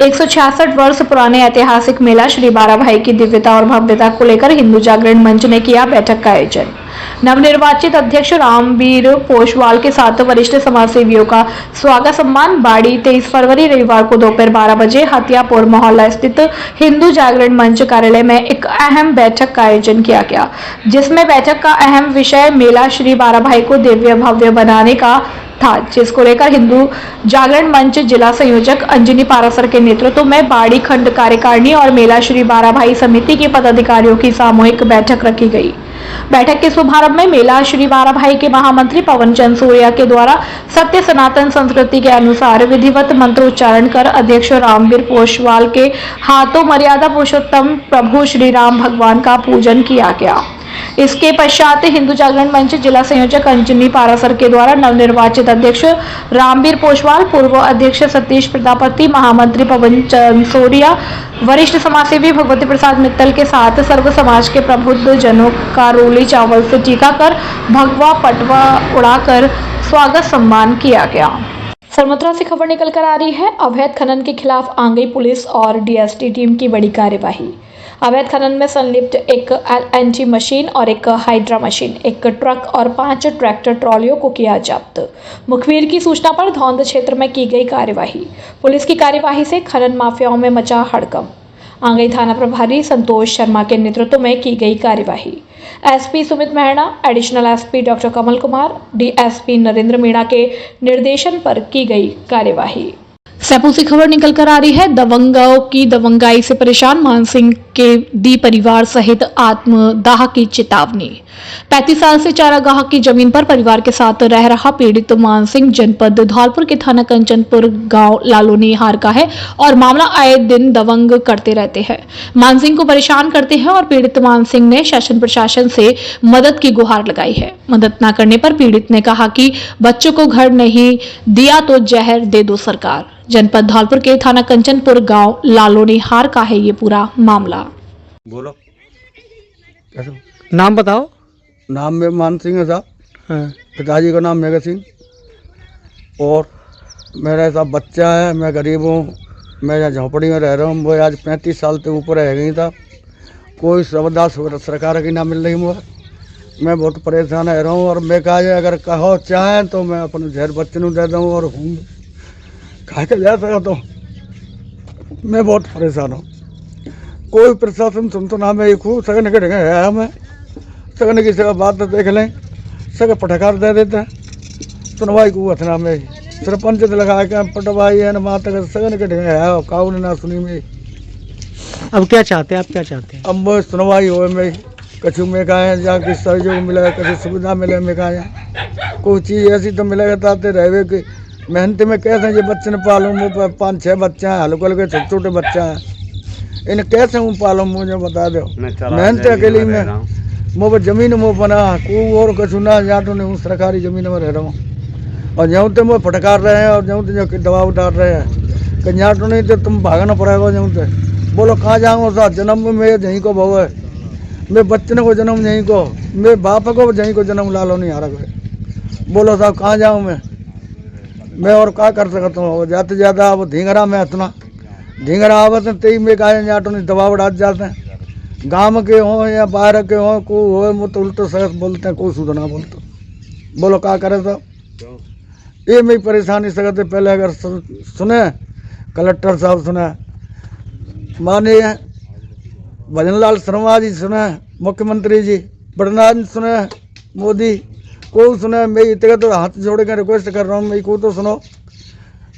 166 वर्ष पुराने ऐतिहासिक मेला श्री बाराभाई की दिव्यता और भव्यता को लेकर हिंदू जागरण मंच ने किया बैठक का आयोजन। नवनिर्वाचित अध्यक्ष रामवीर पोशवाल के साथ वरिष्ठ समाजसेवियों का स्वागत सम्मान। बाड़ी 23 फरवरी रविवार को दोपहर 12 बजे हथियापुर मोहल्ला स्थित हिंदू जागरण मंच कार्यालय में एक अहम बैठक का आयोजन किया गया, जिसमें बैठक का अहम विषय मेला श्री बाराभाई को दिव्य भव्य बनाने का था, जिसको लेकर हिंदू जागरण मंच जिला संयोजक अंजनी पारासर के नेतृत्व में बाड़ी खंड कार्यकारिणी और मेला श्री बाराभाई समिति के पदाधिकारियों की सामूहिक बैठक रखी गई। बैठक के शुभारंभ में मेला श्री बाराभाई के महामंत्री पवन चंद सूर्या के द्वारा सत्य सनातन संस्कृति के अनुसार विधिवत मंत्रोच्चारण कर अध्यक्ष रामवीर पोशवाल के हाथों मर्यादा पुरुषोत्तम प्रभु श्री राम भगवान का पूजन किया गया। इसके पश्चात हिंदू जागरण मंच जिला संयोजक अंजनी पारासर के द्वारा नवनिर्वाचित अध्यक्ष रामवीर पोशवाल, पूर्व अध्यक्ष सतीश प्रजापति, महामंत्री पवन चंद सूर्या, वरिष्ठ समाजसेवी भगवती प्रसाद मित्तल के साथ सर्व समाज के प्रबुद्ध जनों का रोली चावल से टीका कर भगवा पटवा उड़ाकर स्वागत सम्मान किया गया। सरमथुरा से खबर निकल कर आ रही है। अवैध खनन के खिलाफ आंगई पुलिस और डीएसटी टीम की बड़ी कार्यवाही। अवैध खनन में संलिप्त एक एलएनजी मशीन और एक हाइड्रा मशीन, एक ट्रक और 5 ट्रैक्टर ट्रॉलियों को किया जब्त। मुखबिर की सूचना पर धौंद क्षेत्र में की गई कार्यवाही। पुलिस की कार्यवाही से खनन माफियाओं में मचा हड़कंप। आंगई थाना प्रभारी संतोष शर्मा के नेतृत्व में की गई कार्यवाही। SP Sumit Mehra, additional SP doctor Kamal Kumar, DSP Narendra Meena के निर्देशन पर की गई कार्यवाही। सैपू से खबर निकल कर आ रही है। दबंगों की दबंगाई से परेशान मान सिंह के दी परिवार सहित आत्मदाह की चेतावनी। 35 साल से चारागाह की जमीन पर परिवार के साथ रह रहा पीड़ित मान सिंह जनपद धौलपुर के थाना कंचनपुर गांव लालोनी हार का है और मामला आए दिन दबंग करते रहते हैं। मान सिंह को परेशान करते हैं और पीड़ित मान सिंह ने शासन प्रशासन से मदद की गुहार लगाई है। मदद न करने पर पीड़ित ने कहा कि बच्चों को घर नहीं दिया तो जहर दे दो सरकार। जनपद धौलपुर के थाना कंचनपुर गांव लालोनी हार का है ये पूरा मामला। बोलो, नाम बताओ। नाम में मान सिंह है साहब। हाँ। पिताजी का नाम मेघा सिंह और मेरा ऐसा बच्चा है। मैं गरीब हूँ, मैं यहाँ झोपड़ी में रह रहा हूँ। वो आज 35 साल से ऊपर रह गई था। कोई सुविधा सरकार की ना मिल रही मुझे। मैं बहुत परेशान रह रहा हूँ और मैं कहा जाए अगर कहो चाहें तो मैं अपने जहर बच्चे को दे दूँ और हूँ खा के जा सका तो मैं बहुत परेशान हूँ। कोई प्रशासन सुनता ना। मैं एक हूँ सगन के ढंगे है। मैं सगन की जगह बात देख लें, सगे पटकार दे देते हैं। सुनवाई को हथना में सरपंच लगा के पटवाई है ना माता सगन के ढंगे है काऊ ने ना सुनी में। अब क्या चाहते हैं आप? क्या चाहते हैं? अब वो सुनवाई हो में कछु में कहा जाके सहयोग मिलेगा, कछु सुविधा मिले में कहा कोई चीज़ ऐसी तो मिलेगा ताते रहे कि मेहनत में कैसे ये बच्चे ने पालूँ। मुँह 5-6 बच्चे हैं, हल्के हल्के छोटे छोटे बच्चे हैं। इन्हें कैसे मुँह पालूँ मुझे बता दो। मेहनत अकेली में मुँह पर जमीन मुँह बना को और कछु ना यहाँ तो नहीं सरकारी जमीन में रह रहा हूँ और यहाँ तो मुँह फटकार रहे हैं और यहाँ तो दबाव डाल रहे हैं कि यहाँ तो नहीं तो तुम भागना पड़ेगा। यहाँ तो बोलो कहाँ जाऊँगा साथ जन्म में मैं यहीं को बहु है। मैं बच्चे को जन्म यहीं को, मैं बाप को यहीं को जन्म लालो नहीं हारा को। बोलो साहब कहाँ जाऊँ मैं और क्या कर सकता हूँ। ज़्यादा ज़्यादा अब ढींगरा में हतना ढींगरा आवत है तई में कहा यहाँ तो नहीं दबाव डाल जाते हैं। गाँव के हों या बाहर के हों को हो वो तो उल्टो सच बोलते हैं, कोई सुधना बोलते। बोलो क्या करे साहब। ये मेरी परेशानी सकते पहले अगर सुने कलेक्टर साहब सुने, माननीय भजनलाल शर्मा जी सुने, मुख्यमंत्री जी बड़नाथ सुने, मोदी को सुने। मैं इतने तो हाथ जोड़ के रिक्वेस्ट कर रहा हूँ मैं को तो सुनो।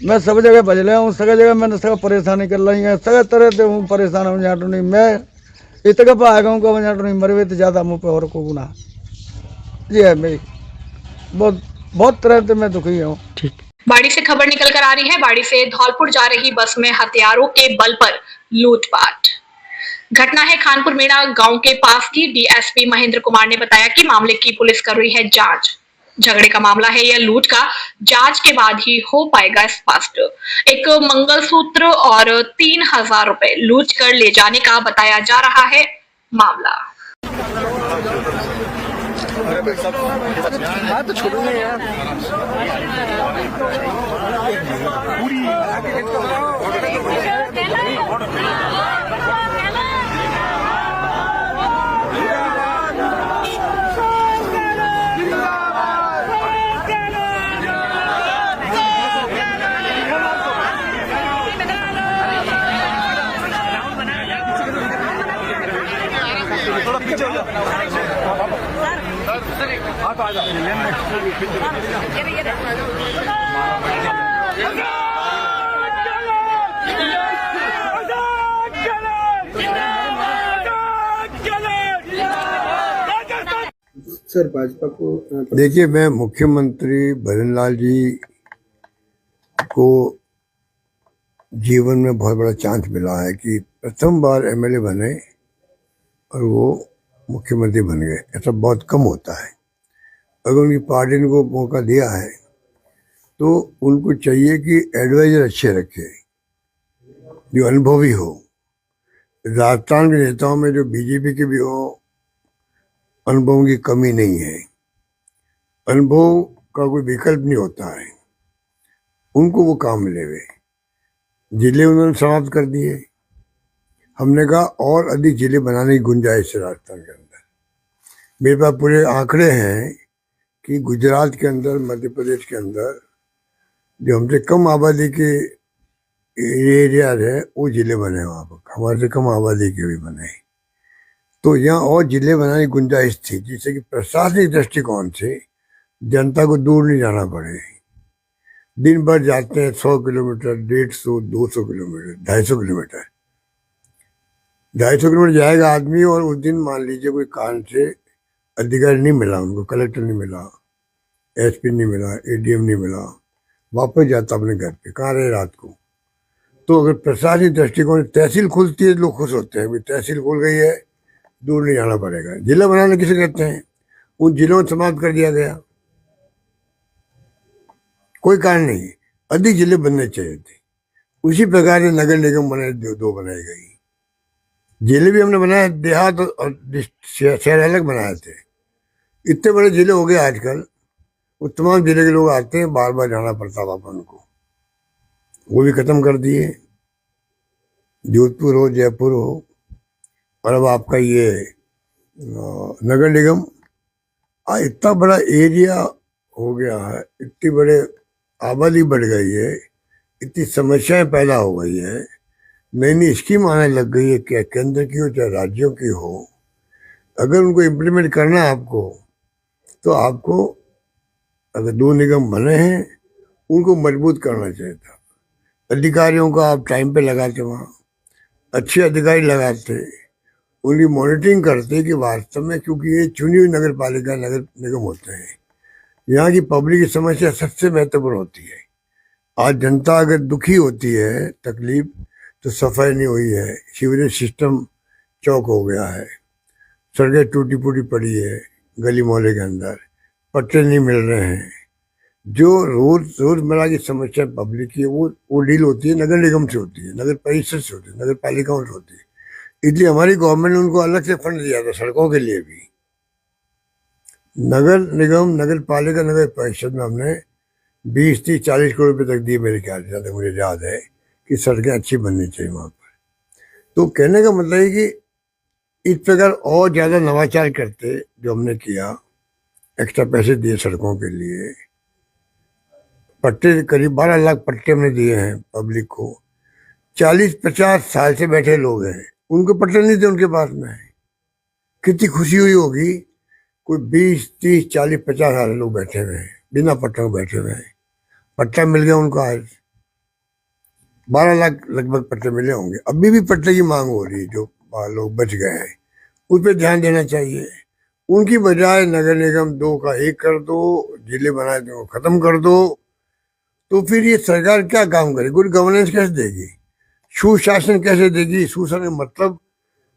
मैं सब जगह भज रहा हूँ, सगल जगह मैंने सब परेशानी कर रही है, सगल तरह से हूँ परेशान हूँ। यहाँ तो नहीं मैं इतने पर आ गया हूँ यहाँ तो नहीं मरवे तो ज़्यादा मुँह पे और को गुना जी है। मैं बहुत तरह से मैं दुखी हूँ। ठीक। बाड़ी से खबर निकल कर आ रही है। बाड़ी से धौलपुर जा रही बस में हथियारों के बल पर लूटपाट। घटना है खानपुर मेड़ा गांव के पास की। डीएसपी महेंद्र कुमार ने बताया कि मामले की पुलिस कर रही है जांच। झगड़े का मामला है या लूट का, जांच के बाद ही हो पाएगा स्पष्ट। एक मंगलसूत्र और 3000 रुपए लूट कर ले जाने का बताया जा रहा है मामला। तो छोड़ो नहीं यार। पूरी सर भाजपा को देखिए, मैं मुख्यमंत्री भजनलाल जी को जीवन में बहुत बड़ा चांस मिला है कि प्रथम बार एमएलए बने और वो मुख्यमंत्री बन गए। ऐसा बहुत कम होता है। अगर उनकी पार्टी ने को मौका दिया है तो उनको चाहिए कि एडवाइजर अच्छे रखे, जो अनुभवी हो। राजस्थान के नेताओं में जो बीजेपी के भी हो, अनुभव की कमी नहीं है। अनुभव का कोई विकल्प नहीं होता है, उनको वो काम मिले हुए। जिले उन्होंने समाप्त कर दिए। हमने कहा और अधिक जिले बनाने की गुंजाइश है राजस्थान के अंदर। मेरे पास पूरे आंकड़े हैं कि गुजरात के अंदर, मध्य प्रदेश के अंदर जो हमसे कम आबादी के एरिया है वो जिले बने, वहाँ पर हमारे से कम आबादी के भी बने। तो यहाँ और जिले बनाने की गुंजाइश थी, जिससे कि प्रशासनिक दृष्टिकोण से जनता को दूर नहीं जाना पड़े। दिन भर जाते हैं 100 किलोमीटर, 150, 200 किलोमीटर, 250 किलोमीटर। 250 किलोमीटर जाएगा आदमी, और उस दिन मान लीजिए कोई कारण से अधिकारी नहीं मिला उनको, कलेक्टर नहीं मिला, एसपी नहीं मिला, एडीएम नहीं मिला, वापस जाता अपने घर पे। कहाँ रहे रात को? तो अगर प्रशासनिक दृष्टिकोण तहसील खुलती है, लोग खुश होते हैं भाई तहसील खुल गई है, दूर नहीं जाना पड़ेगा। जिला बनाने किसे कहते हैं? उन जिलों में समाप्त कर दिया गया, कोई कारण नहीं। अधिक जिले बनने चाहिए थे। उसी प्रकार से नगर निगम बनाए, दो बनाए गई। जिले भी हमने बनाए, देहात और शहर अलग बनाए थे। इतने बड़े जिले हो गए आजकल, वो तमाम जिले के लोग आते हैं, बार बार जाना पड़ता था उनको, वो भी खत्म कर दिए। जोधपुर हो, जयपुर हो, और अब आपका ये नगर निगम इतना बड़ा एरिया हो गया है, इतनी बड़े आबादी बढ़ गई है, इतनी समस्याएं पैदा हो गई है, नई नई स्कीम आने लग गई है, क्या केंद्र की हो चाहे राज्यों की हो। अगर उनको इम्प्लीमेंट करना है आपको, तो आपको अगर दो निगम बने हैं उनको मजबूत करना चाहिए था। अधिकारियों का आप टाइम पे लगाते, वहाँ अच्छे अधिकारी लगाते, उनकी मॉनिटरिंग करते कि वास्तव में, क्योंकि ये चुनी हुई नगर पालिका, नगर निगम होते हैं, यहाँ की पब्लिक की समस्या सबसे महत्वपूर्ण होती है। आज जनता अगर दुखी होती है, तकलीफ, तो सफाई नहीं हुई है, सीवरेज सिस्टम चौक हो गया है, सड़कें टूटी फूटी पड़ी है, गली मोहल्ले के अंदर पट्टे नहीं मिल रहे हैं। जो रोजमर्रा की समस्या पब्लिक की है, वो डील होती है नगर निगम से होती है, नगर परिषद से होती है, नगर पालिकाओं से होती है। इसलिए हमारी गवर्नमेंट ने उनको अलग से फंड दिया था सड़कों के लिए भी। नगर निगम, नगर पालिका, नगर परिषद में हमने 20, 30, 40 करोड़ रुपए तक दिए मेरे ख्याल से, तक मुझे याद है, कि सड़कें अच्छी बननी चाहिए वहाँ पर। तो कहने का मतलब है कि इस प्रकार और ज़्यादा नवाचार करते जो हमने किया, एक्स्ट्रा पैसे दिए सड़कों के लिए, पट्टे करीब 12 लाख पट्टे हमने दिए हैं पब्लिक को। 40-50 साल से बैठे लोग हैं, उनको पट्टे नहीं थे उनके पास में। कितनी खुशी हुई होगी, कोई 20, 30, 40, 50 साल लोग बैठे हुए हैं, बिना पट्टों के बैठे हुए हैं, पट्टा मिल गया उनको। आज 12 लाख लगभग पट्टे मिले होंगे। अभी भी पट्टे की मांग हो रही है, जो लोग बच गए हैं उस पर ध्यान देना चाहिए। उनकी बजाय नगर निगम 2 का 1 कर दो, जिले बनाए दो, खत्म कर दो, तो फिर ये सरकार क्या काम करे? गुड गवर्नेंस कैसे देगी? सुशासन कैसे देगी? सुशासन का मतलब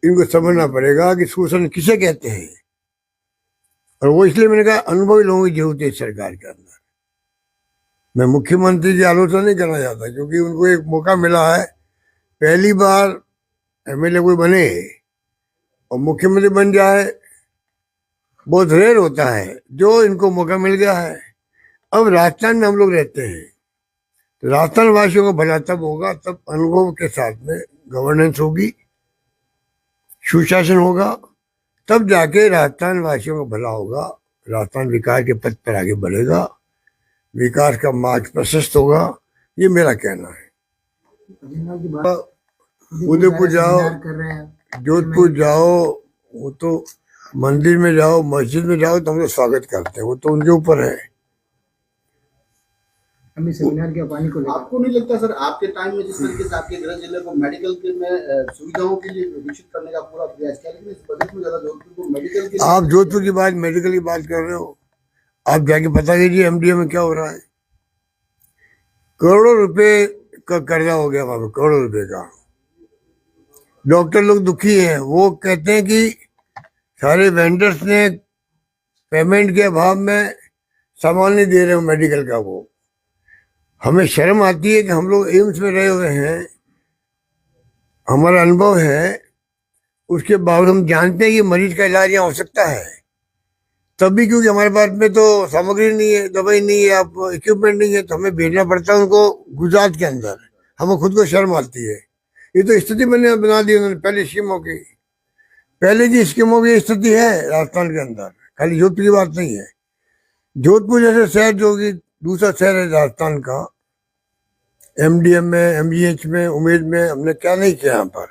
इनको समझना पड़ेगा कि सुशासन किसे कहते हैं। और वो इसलिए मैंने कहा अनुभवी लोगों की जरूरत है सरकार के अंदर। मैं मुख्यमंत्री की आलोचना नहीं करना चाहता, क्योंकि उनको एक मौका मिला है, पहली बार एमएलए कोई बने और मुख्यमंत्री बन जाए, बहुत रेयर होता है। जो इनको मौका मिल गया है। अब राजस्थान में हम लोग रहते हैं, तो राजस्थान वासियों को भला तब होगा, तब अनुभव के साथ में गवर्नेंस होगी, सुशासन होगा, तब जाके राजस्थान वासियों को भला होगा। राजस्थान विकास के पथ पर आगे बढ़ेगा, विकास का मार्ग प्रशस्त होगा, ये मेरा कहना है। उदयपुर जाओ, जोधपुर जाओ, वो तो मंदिर में जाओ, मस्जिद में जाओ तो हम लोग स्वागत करते हैं, वो तो उनके ऊपर है। हम इस सेमिनार के पानी को आपको नहीं लगता सर, आपके टाइम में जिस तरीके से आपके गृह जिले को मेडिकल के में सुविधाओं के लिए विकसित करने का पूरा प्रयास किया, लेकिन इस बजट में ज्यादा जोधपुर को मेडिकल के आप जोधपुर की बात, मेडिकल की बात कर रहे हो, आप जाके पता कीजिए एमडीए में क्या हो रहा है। करोड़ों रुपए का कर्जा हो गया वहां पे, करोड़ों रुपए का। डॉक्टर लोग दुखी हैं, वो कहते हैं कि सारे वेंडर्स ने पेमेंट के अभाव में सामान नहीं दे रहे हो मेडिकल का। वो हमें शर्म आती है कि हम लोग एम्स में रहे हुए हैं, हमारा अनुभव है, उसके बावजूद हम जानते हैं कि मरीज का इलाज यहाँ हो सकता है, तब भी क्योंकि हमारे पास में तो सामग्री नहीं है, दवाई नहीं है, आप इक्विपमेंट नहीं है, तो हमें भेजना पड़ता है उनको गुजरात के अंदर। हमें खुद को शर्म आती है। ये तो स्थिति बना दी उन्होंने पहले स्कीमों की, पहले की स्कीमों की स्थिति है राजस्थान के अंदर, खाली जोधपुर की बात नहीं है। जोधपुर जैसे शहर जो कि दूसरा शहर है राजस्थान का, एमडीएम में, एमजीएच में, उमेद में हमने क्या नहीं किया यहाँ पर।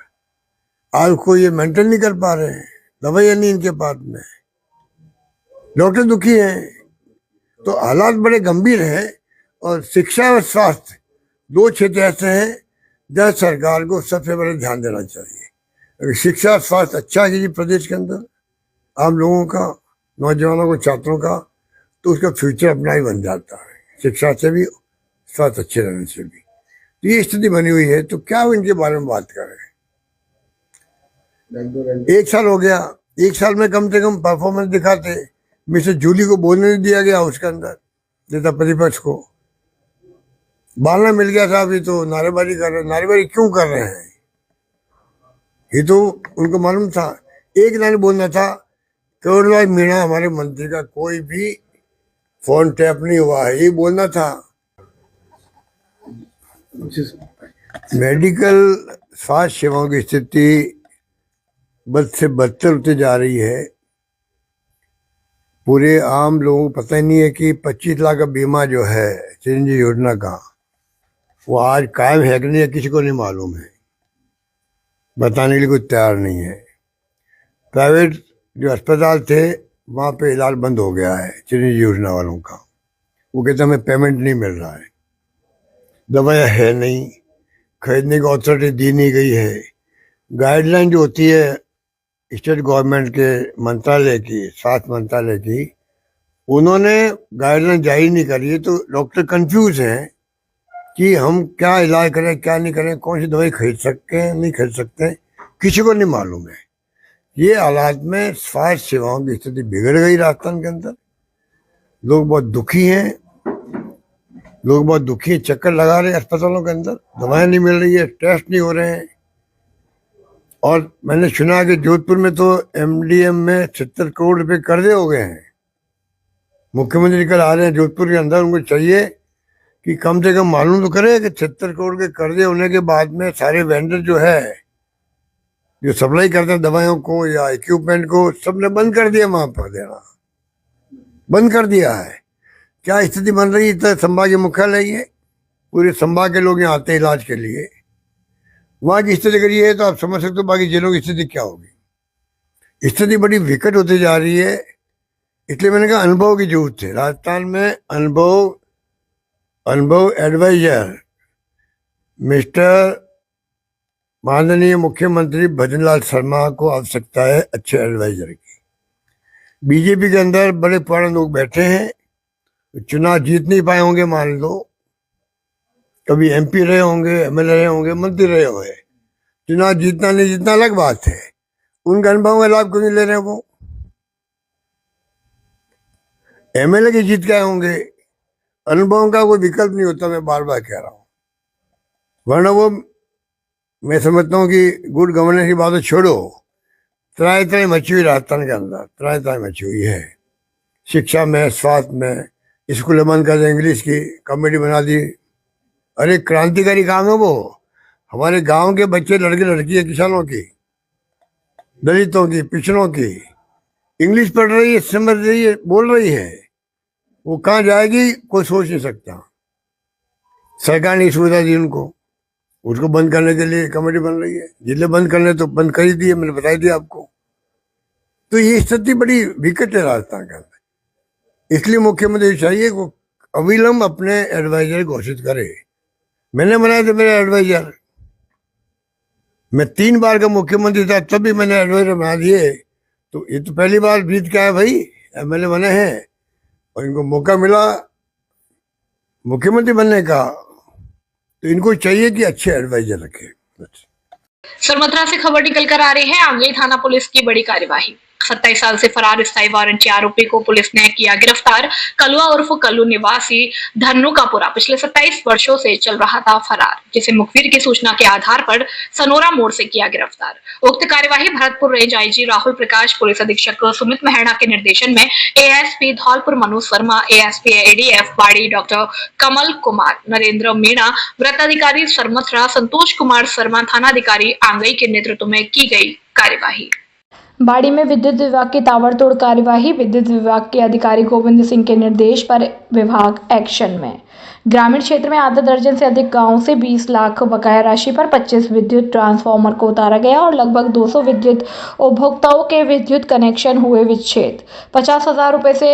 आज को ये मेंटेन नहीं कर पा रहे हैं, दवाइयाँ नहीं इनके पास में, डॉक्टर दुखी हैं। तो हालात बड़े गंभीर हैं। और शिक्षा और स्वास्थ्य दो क्षेत्र ऐसे हैं जहाँ सरकार को सबसे बड़ा ध्यान देना चाहिए। अगर शिक्षा और स्वास्थ्य अच्छा कीजिए प्रदेश के अंदर, आम लोगों का, नौजवानों को, छात्रों का, तो उसका फ्यूचर अपना ही बन जाता है, शिक्षा से भी, स्वास्थ्य अच्छे रहने से भी। तो ये स्थिति बनी हुई है, तो क्या इनके बारे में बात करें। एक साल हो गया, एक साल में कम से कम परफॉर्मेंस दिखाते। मिस्टर जूली को बोलने नहीं दिया गया उसके अंदर, नेता प्रतिपक्ष को बालना मिल गया था। अभी तो नारेबाजी कर रहे हैं। नारेबाजी क्यों कर रहे हैं, ये तो उनको मालूम था। एक लाइन बोलना था, करोड़लाल मीणा हमारे मंत्री का कोई भी फोन टैप नहीं हुआ है, ये बोलना था। मेडिकल स्वास्थ्य सेवाओं की स्थिति बद से बदतर होती जा रही है। पूरे आम लोगों को पता ही नहीं है कि 25 लाख का बीमा जो है चिरंजीवी योजना का, वो आज कायम है कि नहीं है, किसी को नहीं मालूम है, बताने के लिए कोई तैयार नहीं है। प्राइवेट जो अस्पताल थे वहाँ पे इलाज बंद हो गया है चिरंजीवी योजना वालों का। वो कहते हमें पेमेंट नहीं मिल रहा है, दवाइयाँ है नहीं, खरीदने की अथॉरिटी दी नहीं गई है। गाइडलाइन जो होती है स्टेट गवर्नमेंट के मंत्रालय की, स्वास्थ्य मंत्रालय की, उन्होंने गाइडलाइन जारी नहीं करी है। तो डॉक्टर कंफ्यूज हैं कि हम क्या इलाज करें, क्या नहीं करें, कौन सी दवाई खरीद सकते हैं, नहीं खरीद सकते हैं, किसी को नहीं मालूम है। ये हालात में स्वास्थ्य सेवाओं की स्थिति बिगड़ गई राजस्थान के अंदर। लोग बहुत दुखी हैं, लोग बहुत दुखी हैं, चक्कर लगा रहे हैं अस्पतालों के अंदर, दवाएं नहीं मिल रही है, टेस्ट नहीं हो रहे हैं। और मैंने सुना कि जोधपुर में तो एमडीएम में 76 करोड़ रुपए कर्जे हो गए हैं। मुख्यमंत्री कल आ रहे हैं जोधपुर के अंदर, उनको चाहिए कि कम से कम मालूम तो करें कि 76 करोड़ के कर्जे होने के बाद में सारे वेंडर जो है, जो सप्लाई करते हैं दवाइयों को या इक्विपमेंट को, सबने बंद कर दिया, वहां पर देना बंद कर दिया है। क्या स्थिति बन रही है। तो संभाग के मुख्यालय है, पूरे संभाग के लोग यहाँ आते हैं इलाज के लिए। वहाँ की स्थिति अगर ये है तो आप समझ सकते हो बाकी जिलों की स्थिति क्या होगी। स्थिति बड़ी विकट होती जा रही है। इसलिए मैंने कहा अनुभव की जरूरत है। राजस्थान में अनुभव एडवाइजर मिस्टर माननीय मुख्यमंत्री भजनलाल शर्मा को आवश्यकता है अच्छे एडवाइजर की। बीजेपी के अंदर बड़े पुराने लोग बैठे हैं, चुनाव जीत नहीं पाए होंगे, मान लो कभी एमपी रहे होंगे, एमएलए रहे होंगे, मंत्री रहे होंगे, चुनाव जीतना नहीं जीतना अलग बात है। उनका अनुभव का लाभ क्यों नहीं ले रहे वो। एमएलए की जीत के आए होंगे, अनुभव का कोई विकल्प नहीं होता, मैं बार बार कह रहा हूँ। वरना वो मैं समझता हूँ कि गुड गवर्नेंस की बात छोड़ो, त्राही त्राही मची हुई राजस्थान के अंदर, त्राही त्राही मची हुई है। शिक्षा में, स्वास्थ्य में, स्कूल बंद कर, इंग्लिश की कमेटी बना दी। अरे क्रांतिकारी काम है वो। हमारे गांव के बच्चे, लड़के लड़की, किसानों की, दलितों की, पिछड़ों की इंग्लिश पढ़ रही है, समझ रही है, बोल रही है। वो कहाँ जाएगी कोई सोच नहीं सकता। सरकार ने सुविधा दी उनको, उसको बंद करने के लिए कमेटी बन रही है। जिले बंद करने तो बंद कर ही दिए, मैंने बता दिया आपको। तो ये स्थिति बड़ी विकट है राजस्थान के अंदर। इसलिए मुख्यमंत्री चाहिए को अविलंब अपने एडवाइजर घोषित करे। मैंने बनाए थे मेरे एडवाइजर, मैं 3 बार का मुख्यमंत्री था तब भी मैंने एडवाइजर बना दिए। तो ये तो पहली बार बीत का है भाई, एमएलए बने हैं और इनको मौका मिला मुख्यमंत्री बनने का, तो इनको चाहिए कि अच्छे एडवाइजर रखे। सरमथरा से खबर निकल कर आ रही है, आंगली थाना पुलिस की बड़ी कार्यवाही। 27 साल से फरार स्थायी वारंटी आरोपी को पुलिस ने किया गिरफ्तार। कलुआ उर्फ कल्लू निवासी धन्नू का पूरा पिछले 27 वर्षों से चल रहा था फरार, जिसे मुखबिर की सूचना के आधार पर सनोरा मोड़ से किया गिरफ्तार। उक्त कार्यवाही Bharatpur range IG Rahul Prakash, police अधीक्षक सुमित मेहरा के निर्देशन में ASP Dholpur Manoj Sharma, ASP ADF बाड़ी डॉक्टर कमल कुमार, नरेंद्र मीणा, वृत्ताधिकारी सरमथरा संतोष कुमार शर्मा, थानाधिकारी आंगई के नेतृत्व में की गई कार्यवाही। बाड़ी में विद्युत विभाग की ताबड़तोड़ कार्यवाही। विद्युत विभाग के अधिकारी गोविंद सिंह के निर्देश पर विभाग एक्शन में। ग्रामीण क्षेत्र में आधा दर्जन से अधिक गांवों से 20 लाख बकाया राशि पर 25 विद्युत ट्रांसफार्मर को उतारा गया और लगभग 200 विद्युत उपभोक्ताओं के विद्युत कनेक्शन हुए विच्छेद। 50,000 रुपए से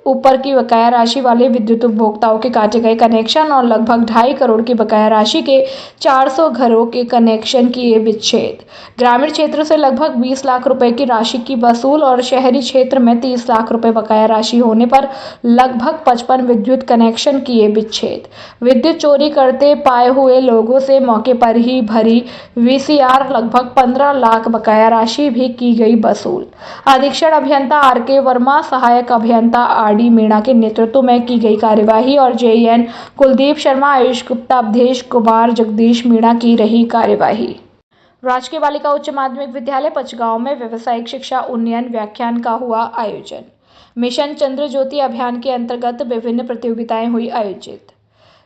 ऊपर की बकाया राशि वाले विद्युत उपभोक्ताओं के काटे गए कनेक्शन और लगभग 2.5 करोड़ की बकाया राशि के 400 घरों के कनेक्शन किए विच्छेद। ग्रामीण क्षेत्र से लगभग 20 लाख रुपए की राशि की वसूल और शहरी क्षेत्र में 30 लाख रुपए बकाया राशि होने पर लगभग 55 विद्युत कनेक्शन किए विच्छेद। विद्युत चोरी करते पाए हुए लोगों से मौके पर ही भरी वीसीआर लगभग 15 लाख बकाया राशि भी की गई वसूल। अधीक्षण अभियंता आरके वर्मा, सहायक अभियंता आरडी मीणा के नेतृत्व में की गई कार्यवाही और जेईएन कुलदीप शर्मा, आयुष गुप्ता, अवधेश कुमार, जगदीश मीणा की रही कार्यवाही। राजकीय बालिका उच्च माध्यमिक विद्यालय पचगांव में व्यावसायिक शिक्षा उन्नयन व्याख्यान का हुआ आयोजन। मिशन चंद्र ज्योति अभियान के अंतर्गत विभिन्न प्रतियोगिताएं हुई आयोजित,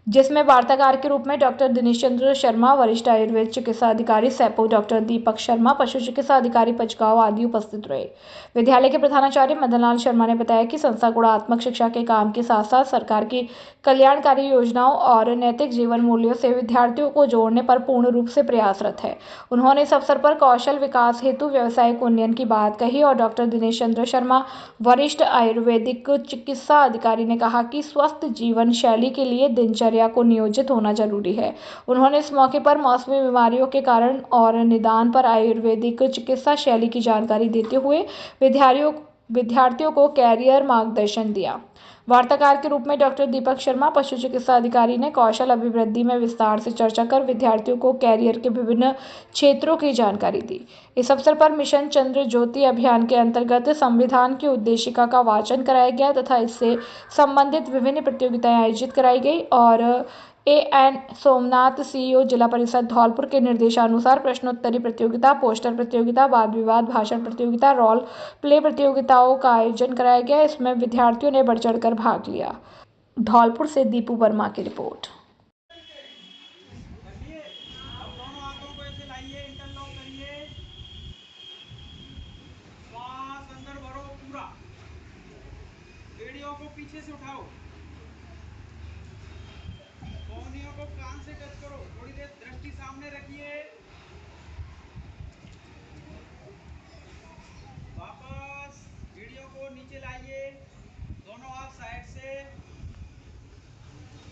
जिसमें वार्ताकार के रूप में डॉक्टर दिनेश चंद्र शर्मा, वरिष्ठ आयुर्वेद चिकित्सा अधिकारी सैपो, डॉक्टर दीपक शर्मा, पशु चिकित्सा अधिकारी पचगांव आदि उपस्थित रहे। विद्यालय के प्रधानाचार्य मदनलाल शर्मा ने बताया कि संस्था गुणात्मक शिक्षा के काम के साथ साथ सरकार की कल्याणकारी योजनाओं और नैतिक जीवन मूल्यों से विद्यार्थियों को जोड़ने पर पूर्ण रूप से प्रयासरत है। उन्होंने इस अवसर पर कौशल विकास हेतु व्यावसायिक उन्नयन की बात कही और डॉक्टर दिनेश चंद्र शर्मा, वरिष्ठ आयुर्वेदिक चिकित्सा अधिकारी ने कहा कि स्वस्थ जीवन शैली के लिए दिनचर्या को नियोजित होना जरूरी है। उन्होंने इस मौके पर मौसमी बीमारियों के कारण और निदान पर आयुर्वेदिक चिकित्सा शैली की जानकारी देते हुए विद्यार्थियों को कैरियर मार्गदर्शन दिया। वार्ताकार के रूप में डॉक्टर दीपक शर्मा, पशु चिकित्सा अधिकारी, ने कौशल अभिवृद्धि में विस्तार से चर्चा कर विद्यार्थियों को कैरियर के विभिन्न क्षेत्रों की जानकारी दी। इस अवसर पर मिशन चंद्र ज्योति अभियान के अंतर्गत संविधान की उद्देशिका का वाचन कराया गया तथा इससे संबंधित विभिन्न प्रतियोगिताएं आयोजित कराई गई और एएन सोमनाथ, सीईओ जिला परिषद धौलपुर के निर्देशानुसार प्रश्नोत्तरी प्रतियोगिता, पोस्टर प्रतियोगिता, वाद विवाद, भाषण प्रतियोगिता, रोल प्ले प्रतियोगिताओं का आयोजन कराया गया। इसमें विद्यार्थियों ने बढ़ चढ़कर भाग लिया। धौलपुर से दीपू वर्मा की रिपोर्ट। पीछे से उठाओ, पौनियों को कान से टच करो, थोड़ी देर दृष्टि सामने रखिए, वापस वीडियो को नीचे लाइए, दोनों हाथ साइड से,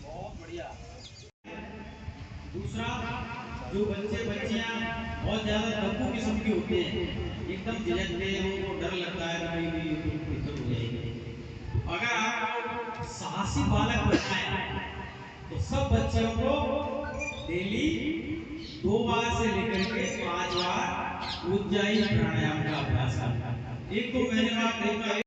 बहुत बढ़िया। दूसरा, जो बच्चे बच्चियां बहुत ज्यादा दब्बू किस्म की होते हैं, एकदम झिझकते हैं, उनको डर लगता है अगर आप साहसी बालक बनना है तो सब बच्चों को डेली 2 बार से लेकर के 5 बार उज्जाई प्राणायाम का अभ्यास करना है। 1-2 महीने बाद